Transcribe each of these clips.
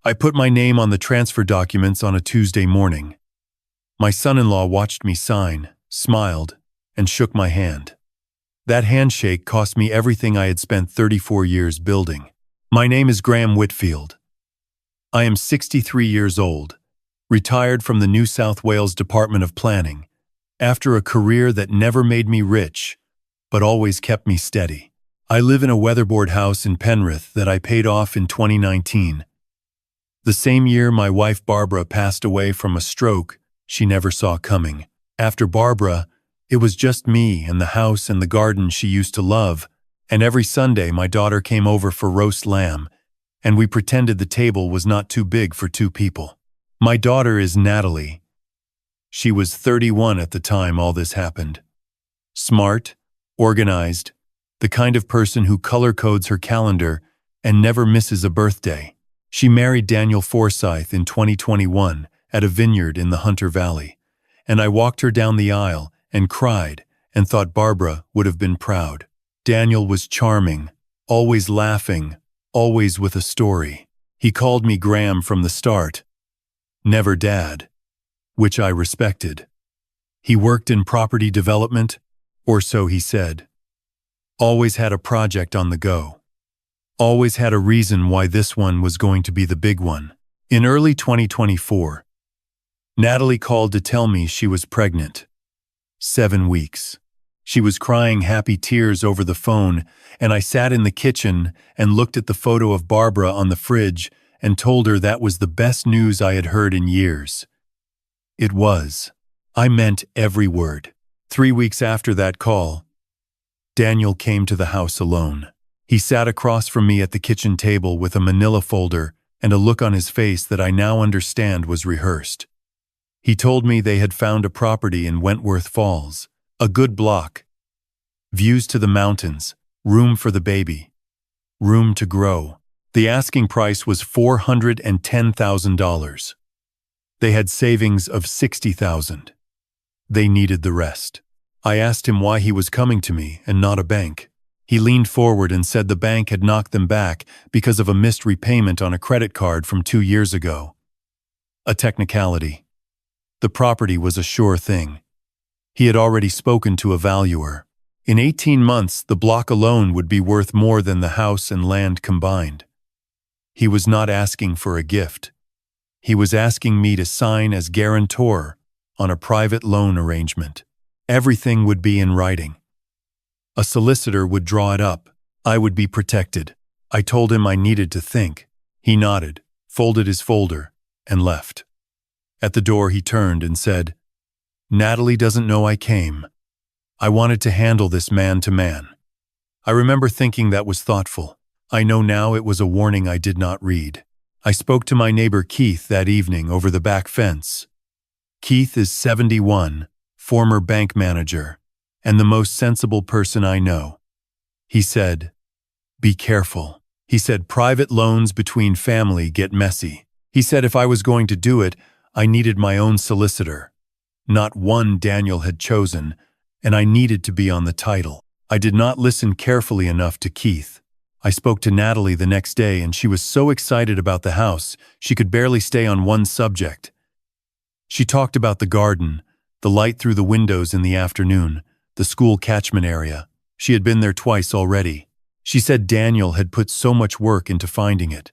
I put my name on the transfer documents on a Tuesday morning. My son-in-law watched me sign, smiled, and shook my hand. That handshake cost me everything I had spent 34 years building. My name is Graham Whitfield. I am 63 years old, retired from the New South Wales Department of Planning, after a career that never made me rich, but always kept me steady. I live in a weatherboard house in Penrith that I paid off in 2019. The same year my wife Barbara passed away from a stroke she never saw coming. After Barbara, it was just me and the house and the garden she used to love, and every Sunday my daughter came over for roast lamb, and we pretended the table was not too big for two people. My daughter is Natalie. She was 31 at the time all this happened. Smart, organized, the kind of person who color codes her calendar and never misses a birthday. She married Daniel Forsyth in 2021 at a vineyard in the Hunter Valley, and I walked her down the aisle and cried and thought Barbara would have been proud. Daniel was charming, always laughing, always with a story. He called me Graham from the start, never Dad, which I respected. He worked in property development, or so he said. Always had a project on the go. Always had a reason why this one was going to be the big one. In early 2024, Natalie called to tell me she was pregnant. 7 weeks. She was crying happy tears over the phone, and I sat in the kitchen and looked at the photo of Barbara on the fridge and told her that was the best news I had heard in years. It was. I meant every word. 3 weeks after that call, Daniel came to the house alone. He sat across from me at the kitchen table with a manila folder and a look on his face that I now understand was rehearsed. He told me they had found a property in Wentworth Falls, a good block. Views to the mountains, room for the baby, room to grow. The asking price was $410,000. They had savings of $60,000. They needed the rest. I asked him why he was coming to me and not a bank. He leaned forward and said the bank had knocked them back because of a missed repayment on a credit card from 2 years ago. A technicality. The property was a sure thing. He had already spoken to a valuer. In 18 months, the block alone would be worth more than the house and land combined. He was not asking for a gift. He was asking me to sign as guarantor on a private loan arrangement. Everything would be in writing. A solicitor would draw it up. I would be protected. I told him I needed to think. He nodded, folded his folder, and left. At the door he turned and said, "Natalie doesn't know I came. I wanted to handle this man to man." I remember thinking that was thoughtful. I know now it was a warning I did not read. I spoke to my neighbor Keith that evening over the back fence. Keith is 71, former bank manager, and the most sensible person I know. He said, "Be careful." He said private loans between family get messy. He said if I was going to do it, I needed my own solicitor. Not one Daniel had chosen, and I needed to be on the title. I did not listen carefully enough to Keith. I spoke to Natalie the next day, and she was so excited about the house, she could barely stay on one subject. She talked about the garden, the light through the windows in the afternoon, the school catchment area. She had been there twice already. She said Daniel had put so much work into finding it.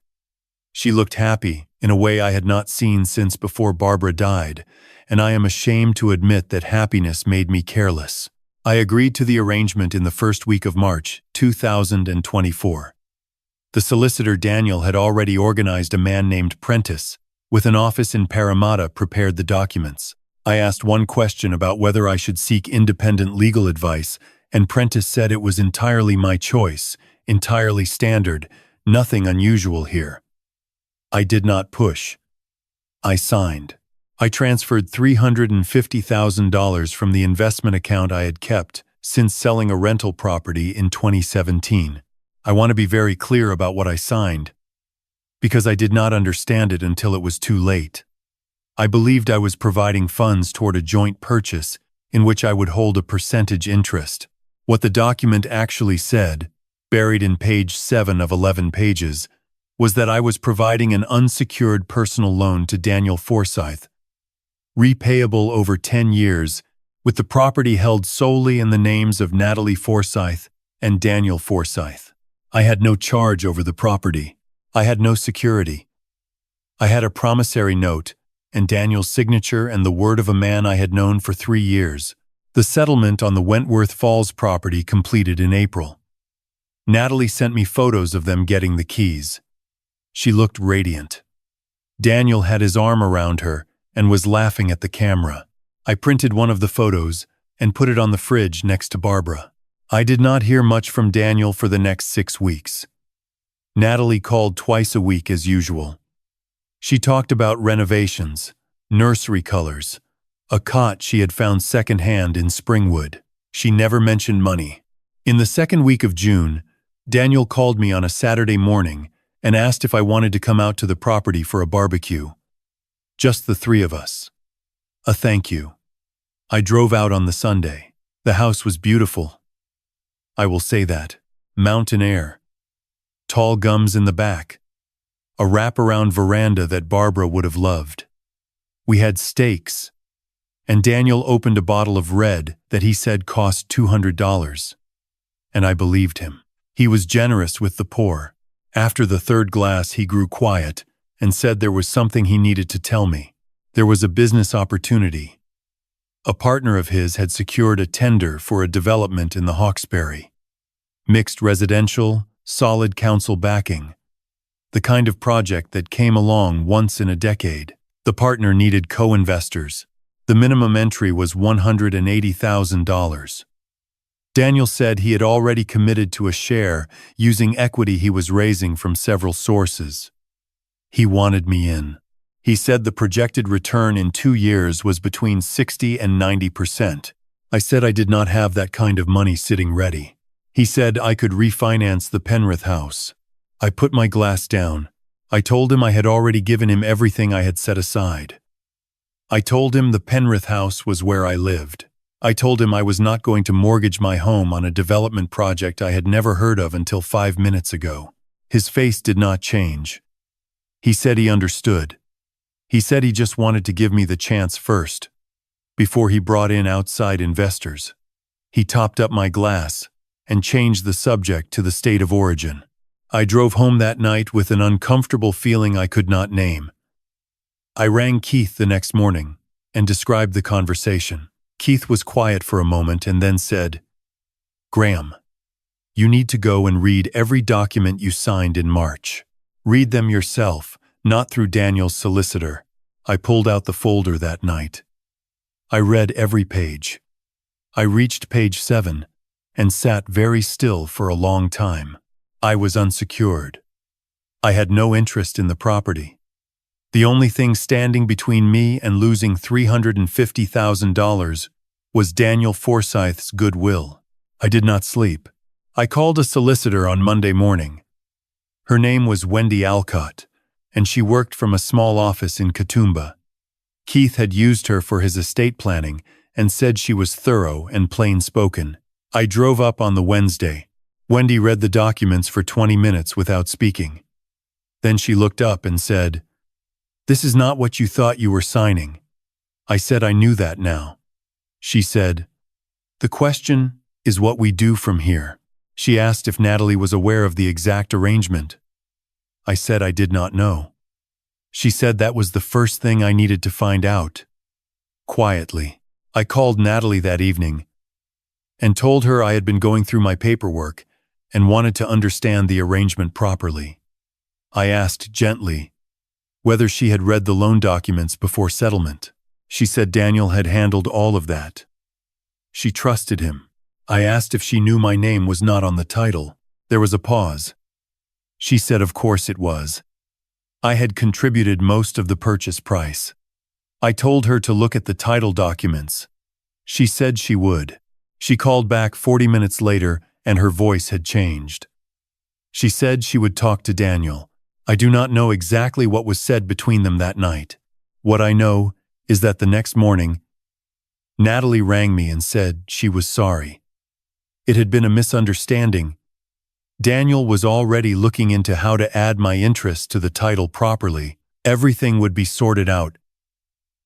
She looked happy in a way I had not seen since before Barbara died, and I am ashamed to admit that happiness made me careless. I agreed to the arrangement in the first week of March, 2024. The solicitor Daniel had already organized a man named Prentice, with an office in Parramatta, prepared the documents. I asked one question about whether I should seek independent legal advice, and Prentice said it was entirely my choice, entirely standard, nothing unusual here. I did not push. I signed. I transferred $350,000 from the investment account I had kept since selling a rental property in 2017. I want to be very clear about what I signed, because I did not understand it until it was too late. I believed I was providing funds toward a joint purchase in which I would hold a percentage interest. What the document actually said, buried in page 7 of 11 pages, was that I was providing an unsecured personal loan to Daniel Forsyth, repayable over 10 years, with the property held solely in the names of Natalie Forsyth and Daniel Forsyth. I had no charge over the property. I had no security. I had a promissory note, and Daniel's signature and the word of a man I had known for 3 years. The settlement on the Wentworth Falls property completed in April. Natalie sent me photos of them getting the keys. She looked radiant. Daniel had his arm around her and was laughing at the camera. I printed one of the photos and put it on the fridge next to Barbara. I did not hear much from Daniel for the next 6 weeks. Natalie called twice a week as usual. She talked about renovations, nursery colors, a cot she had found secondhand in Springwood. She never mentioned money. In the second week of June, Daniel called me on a Saturday morning and asked if I wanted to come out to the property for a barbecue. Just the 3 of us. A thank you. I drove out on the Sunday. The house was beautiful. I will say that. Mountain air. Tall gums in the back. A wraparound veranda that Barbara would have loved. We had steaks, and Daniel opened a bottle of red that he said cost $200. And I believed him. He was generous with the poor. After the 3rd glass, he grew quiet and said there was something he needed to tell me. There was a business opportunity. A partner of his had secured a tender for a development in the Hawkesbury. Mixed residential, solid council backing. The kind of project that came along once in a decade. The partner needed co-investors. The minimum entry was $180,000. Daniel said he had already committed to a share using equity he was raising from several sources. He wanted me in. He said the projected return in 2 years was between 60 and 90%. I said I did not have that kind of money sitting ready. He said I could refinance the Penrith house. I put my glass down. I told him I had already given him everything I had set aside. I told him the Penrith house was where I lived. I told him I was not going to mortgage my home on a development project I had never heard of until 5 minutes ago. His face did not change. He said he understood. He said he just wanted to give me the chance first, before he brought in outside investors. He topped up my glass and changed the subject to the state of origin. I drove home that night with an uncomfortable feeling I could not name. I rang Keith the next morning and described the conversation. Keith was quiet for a moment and then said, "Graham, you need to go and read every document you signed in March. Read them yourself, not through Daniel's solicitor." I pulled out the folder that night. I read every page. I reached page 7 and sat very still for a long time. I was unsecured. I had no interest in the property. The only thing standing between me and losing $350,000 was Daniel Forsyth's goodwill. I did not sleep. I called a solicitor on Monday morning. Her name was Wendy Alcott, and she worked from a small office in Katoomba. Keith had used her for his estate planning and said she was thorough and plain-spoken. I drove up on the Wednesday. Wendy read the documents for 20 minutes without speaking. Then she looked up and said, "This is not what you thought you were signing." I said I knew that now. She said, "The question is what we do from here." She asked if Natalie was aware of the exact arrangement. I said I did not know. She said that was the first thing I needed to find out. Quietly, I called Natalie that evening and told her I had been going through my paperwork and wanted to understand the arrangement properly. I asked gently whether she had read the loan documents before settlement. She said Daniel had handled all of that. She trusted him. I asked if she knew my name was not on the title. There was a pause. She said of course it was. I had contributed most of the purchase price. I told her to look at the title documents. She said she would. She called back 40 minutes later and her voice had changed. She said she would talk to Daniel. I do not know exactly what was said between them that night. What I know is that the next morning, Natalie rang me and said she was sorry. It had been a misunderstanding, Daniel was already looking into how to add my interest to the title properly. Everything would be sorted out.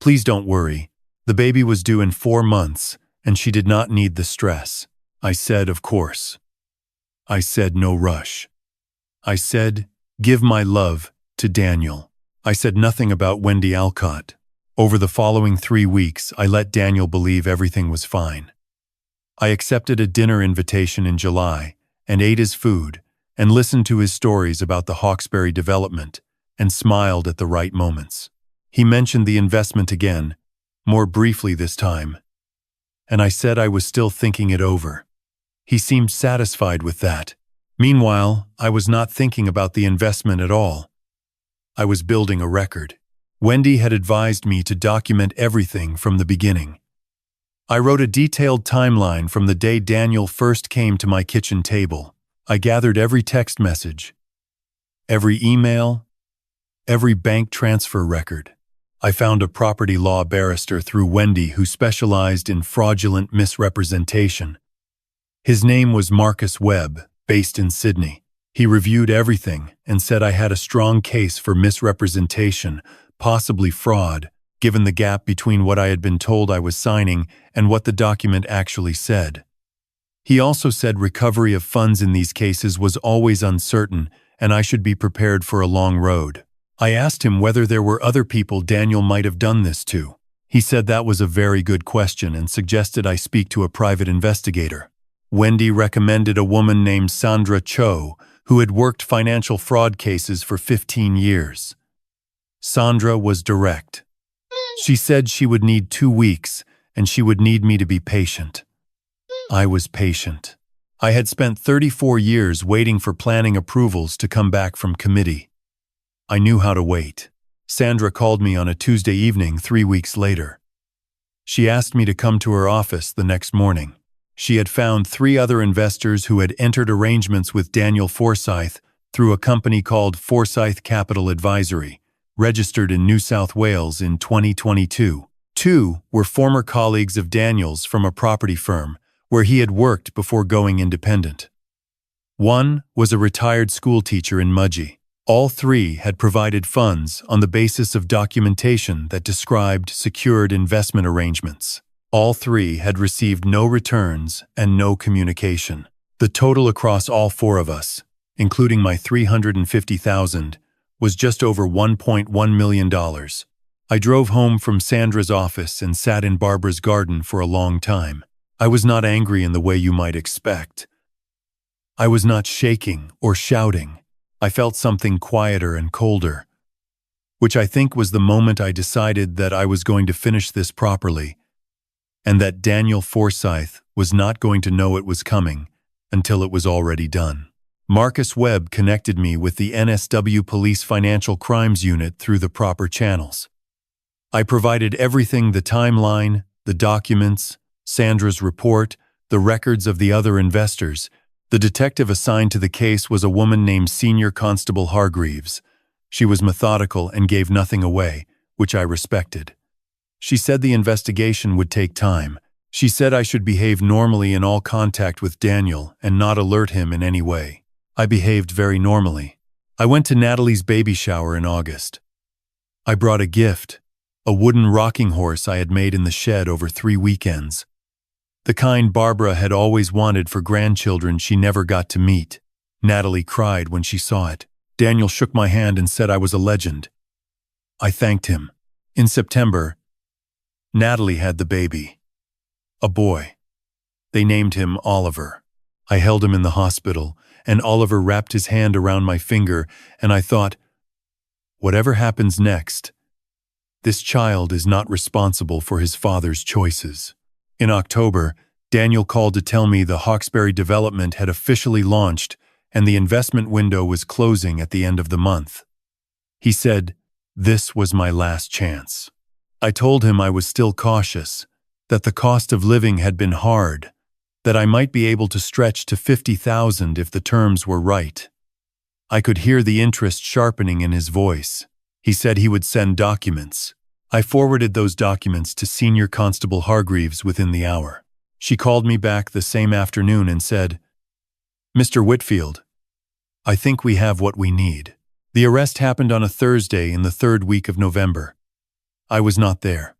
Please don't worry. The baby was due in 4 months, and she did not need the stress. I said, of course. I said, no rush. I said, give my love to Daniel. I said nothing about Wendy Alcott. Over the following 3 weeks, I let Daniel believe everything was fine. I accepted a dinner invitation in July and ate his food and listened to his stories about the Hawkesbury development and smiled at the right moments. He mentioned the investment again, more briefly this time, and I said I was still thinking it over. He seemed satisfied with that. Meanwhile, I was not thinking about the investment at all. I was building a record. Wendy had advised me to document everything from the beginning. I wrote a detailed timeline from the day Daniel first came to my kitchen table. I gathered every text message, every email, every bank transfer record. I found a property law barrister through Wendy who specialized in fraudulent misrepresentation. His name was Marcus Webb, based in Sydney. He reviewed everything and said I had a strong case for misrepresentation, possibly fraud, given the gap between what I had been told I was signing and what the document actually said. He also said recovery of funds in these cases was always uncertain and I should be prepared for a long road. I asked him whether there were other people Daniel might have done this to. He said that was a very good question and suggested I speak to a private investigator. Wendy recommended a woman named Sandra Cho, who had worked financial fraud cases for 15 years. Sandra was direct. She said she would need 2 weeks and she would need me to be patient. I was patient. I had spent 34 years waiting for planning approvals to come back from committee. I knew how to wait. Sandra called me on a Tuesday evening 3 weeks later. She asked me to come to her office the next morning. She had found 3 other investors who had entered arrangements with Daniel Forsyth through a company called Forsyth Capital Advisory, registered in New South Wales in 2022. 2 were former colleagues of Daniel's from a property firm where he had worked before going independent. 1 was a retired schoolteacher in Mudgee. All 3 had provided funds on the basis of documentation that described secured investment arrangements. All 3 had received no returns and no communication. The total across all 4 of us, including my $350,000, was just over $1.1 million. I drove home from Sandra's office and sat in Barbara's garden for a long time. I was not angry in the way you might expect. I was not shaking or shouting. I felt something quieter and colder, which I think was the moment I decided that I was going to finish this properly, and that Daniel Forsyth was not going to know it was coming until it was already done. Marcus Webb connected me with the NSW Police Financial Crimes Unit through the proper channels. I provided everything: the timeline, the documents, Sandra's report, the records of the other investors. The detective assigned to the case was a woman named Senior Constable Hargreaves. She was methodical and gave nothing away, which I respected. She said the investigation would take time. She said I should behave normally in all contact with Daniel and not alert him in any way. I behaved very normally. I went to Natalie's baby shower in August. I brought a gift, a wooden rocking horse I had made in the shed over 3 weekends. The kind Barbara had always wanted for grandchildren she never got to meet. Natalie cried when she saw it. Daniel shook my hand and said I was a legend. I thanked him. In September, Natalie had the baby. A boy. They named him Oliver. I held him in the hospital, and Oliver wrapped his hand around my finger, and I thought, whatever happens next, this child is not responsible for his father's choices. In October, Daniel called to tell me the Hawkesbury development had officially launched and the investment window was closing at the end of the month. He said, this was my last chance. I told him I was still cautious, that the cost of living had been hard, that I might be able to stretch to $50,000 if the terms were right. I could hear the interest sharpening in his voice. He said he would send documents. I forwarded those documents to Senior Constable Hargreaves within the hour. She called me back the same afternoon and said, Mr. Whitfield, I think we have what we need. The arrest happened on a Thursday in the third week of November. I was not there.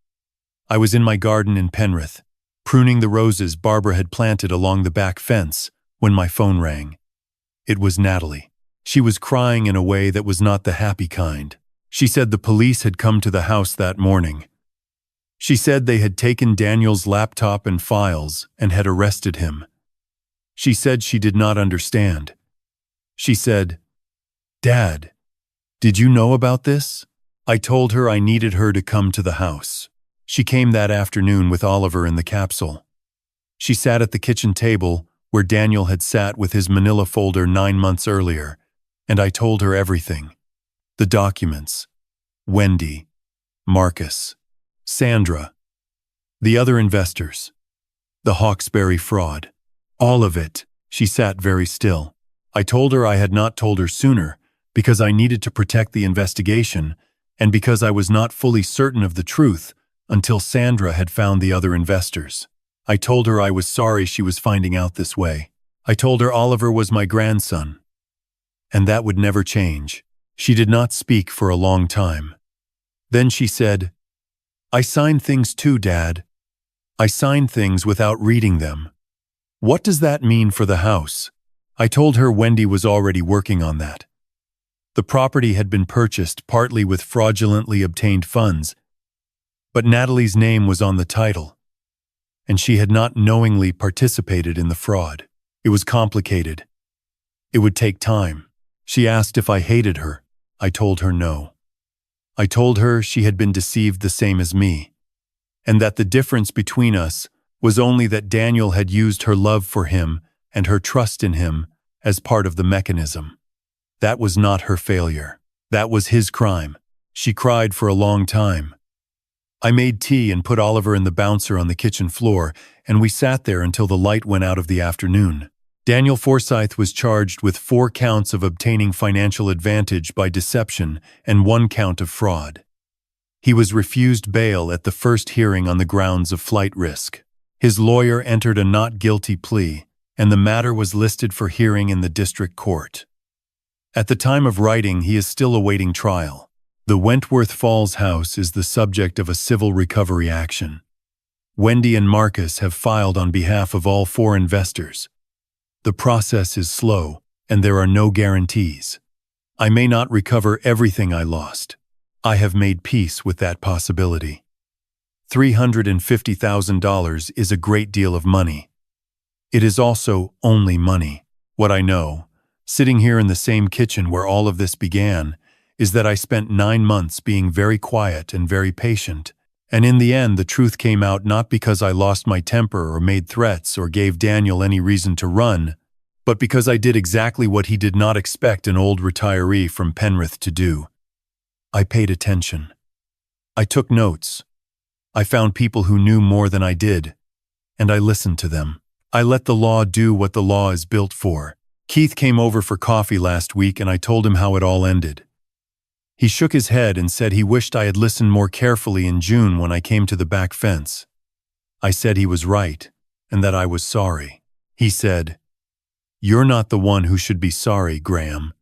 I was in my garden in Penrith, pruning the roses Barbara had planted along the back fence, when my phone rang. It was Natalie. She was crying in a way that was not the happy kind. She said the police had come to the house that morning. She said they had taken Daniel's laptop and files and had arrested him. She said she did not understand. She said, "Dad, did you know about this?" I told her I needed her to come to the house. She came that afternoon with Oliver in the capsule. She sat at the kitchen table where Daniel had sat with his manila folder 9 months earlier, and I told her everything. The documents, Wendy, Marcus, Sandra, the other investors, the Hawkesbury fraud, all of it. She sat very still. I told her I had not told her sooner because I needed to protect the investigation and because I was not fully certain of the truth until Sandra had found the other investors. I told her I was sorry she was finding out this way. I told her Oliver was my grandson, and that would never change. She did not speak for a long time. Then she said, "I signed things too, Dad. I signed things without reading them. What does that mean for the house?" I told her Wendy was already working on that. The property had been purchased partly with fraudulently obtained funds, but Natalie's name was on the title, and she had not knowingly participated in the fraud. It was complicated. It would take time. She asked if I hated her. I told her no. I told her she had been deceived the same as me, and that the difference between us was only that Daniel had used her love for him and her trust in him as part of the mechanism. That was not her failure. That was his crime. She cried for a long time. I made tea and put Oliver and the bouncer on the kitchen floor, and we sat there until the light went out of the afternoon. Daniel Forsyth was charged with 4 counts of obtaining financial advantage by deception and 1 count of fraud. He was refused bail at the first hearing on the grounds of flight risk. His lawyer entered a not guilty plea, and the matter was listed for hearing in the district court. At the time of writing, he is still awaiting trial. The Wentworth Falls house is the subject of a civil recovery action. Wendy and Marcus have filed on behalf of all 4 investors. The process is slow, and there are no guarantees. I may not recover everything I lost. I have made peace with that possibility. $350,000 is a great deal of money. It is also only money. What I know, sitting here in the same kitchen where all of this began, is that I spent 9 months being very quiet and very patient, and in the end the truth came out not because I lost my temper or made threats or gave Daniel any reason to run, but because I did exactly what he did not expect an old retiree from Penrith to do. I paid attention. I took notes. I found people who knew more than I did, and I listened to them. I let the law do what the law is built for. Keith came over for coffee last week and I told him how it all ended. He shook his head and said he wished I had listened more carefully in June when I came to the back fence. I said he was right, and that I was sorry. He said, "You're not the one who should be sorry, Graham."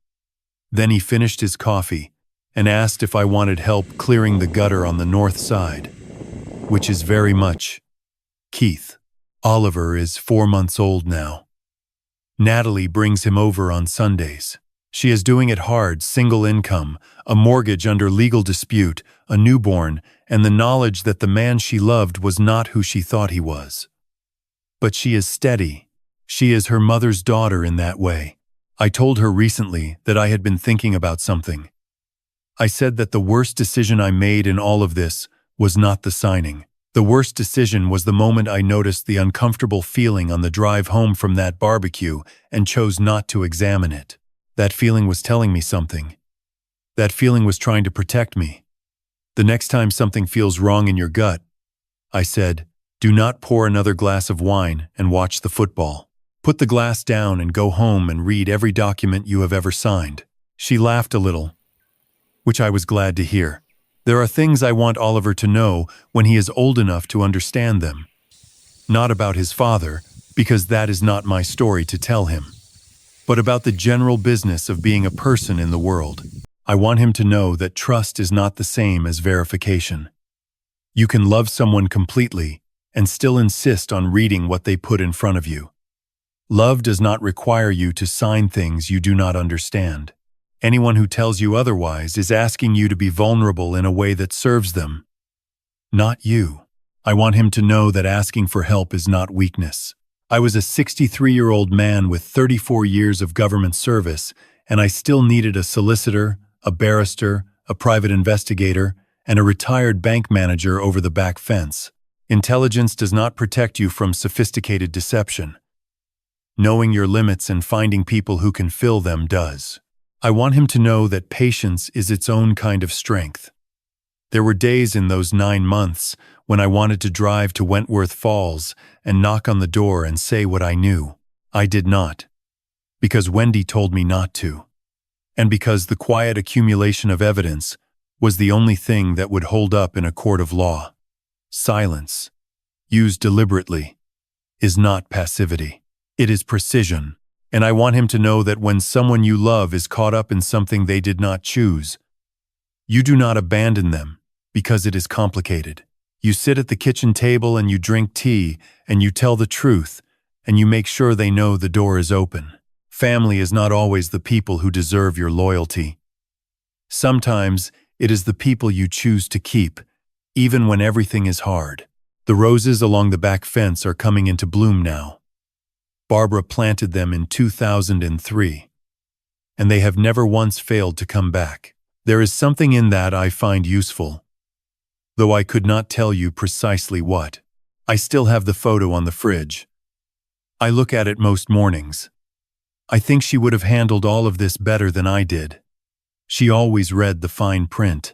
Then he finished his coffee and asked if I wanted help clearing the gutter on the north side, which is very much Keith. Oliver is 4 months old now. Natalie brings him over on Sundays. She is doing it hard, single income, a mortgage under legal dispute, a newborn, and the knowledge that the man she loved was not who she thought he was. But she is steady. She is her mother's daughter in that way. I told her recently that I had been thinking about something. I said that the worst decision I made in all of this was not the signing. The worst decision was the moment I noticed the uncomfortable feeling on the drive home from that barbecue and chose not to examine it. That feeling was telling me something. That feeling was trying to protect me. The next time something feels wrong in your gut, I said, do not pour another glass of wine and watch the football. Put the glass down and go home and read every document you have ever signed. She laughed a little, which I was glad to hear. There are things I want Oliver to know when he is old enough to understand them. Not about his father, because that is not my story to tell him. but about the general business of being a person in the world. I want him to know that trust is not the same as verification. You can love someone completely and still insist on reading what they put in front of you. Love does not require you to sign things you do not understand. Anyone who tells you otherwise is asking you to be vulnerable in a way that serves them, not you. I want him to know that asking for help is not weakness. I was a 63-year-old man with 34 years of government service, and I still needed a solicitor, a barrister, a private investigator, and a retired bank manager over the back fence. Intelligence does not protect you from sophisticated deception. Knowing your limits and finding people who can fill them does. I want him to know that patience is its own kind of strength. There were days in those 9 months when I wanted to drive to Wentworth Falls and knock on the door and say what I knew. I did not, because Wendy told me not to, and because the quiet accumulation of evidence was the only thing that would hold up in a court of law. Silence, used deliberately, is not passivity. It is precision, and I want him to know that when someone you love is caught up in something they did not choose, you do not abandon them because it is complicated. You sit at the kitchen table and you drink tea and you tell the truth and you make sure they know the door is open. Family is not always the people who deserve your loyalty. Sometimes it is the people you choose to keep, even when everything is hard. The roses along the back fence are coming into bloom now. Barbara planted them in 2003, and they have never once failed to come back. There is something in that I find useful, though I could not tell you precisely what. I still have the photo on the fridge. I look at it most mornings. I think she would have handled all of this better than I did. She always read the fine print.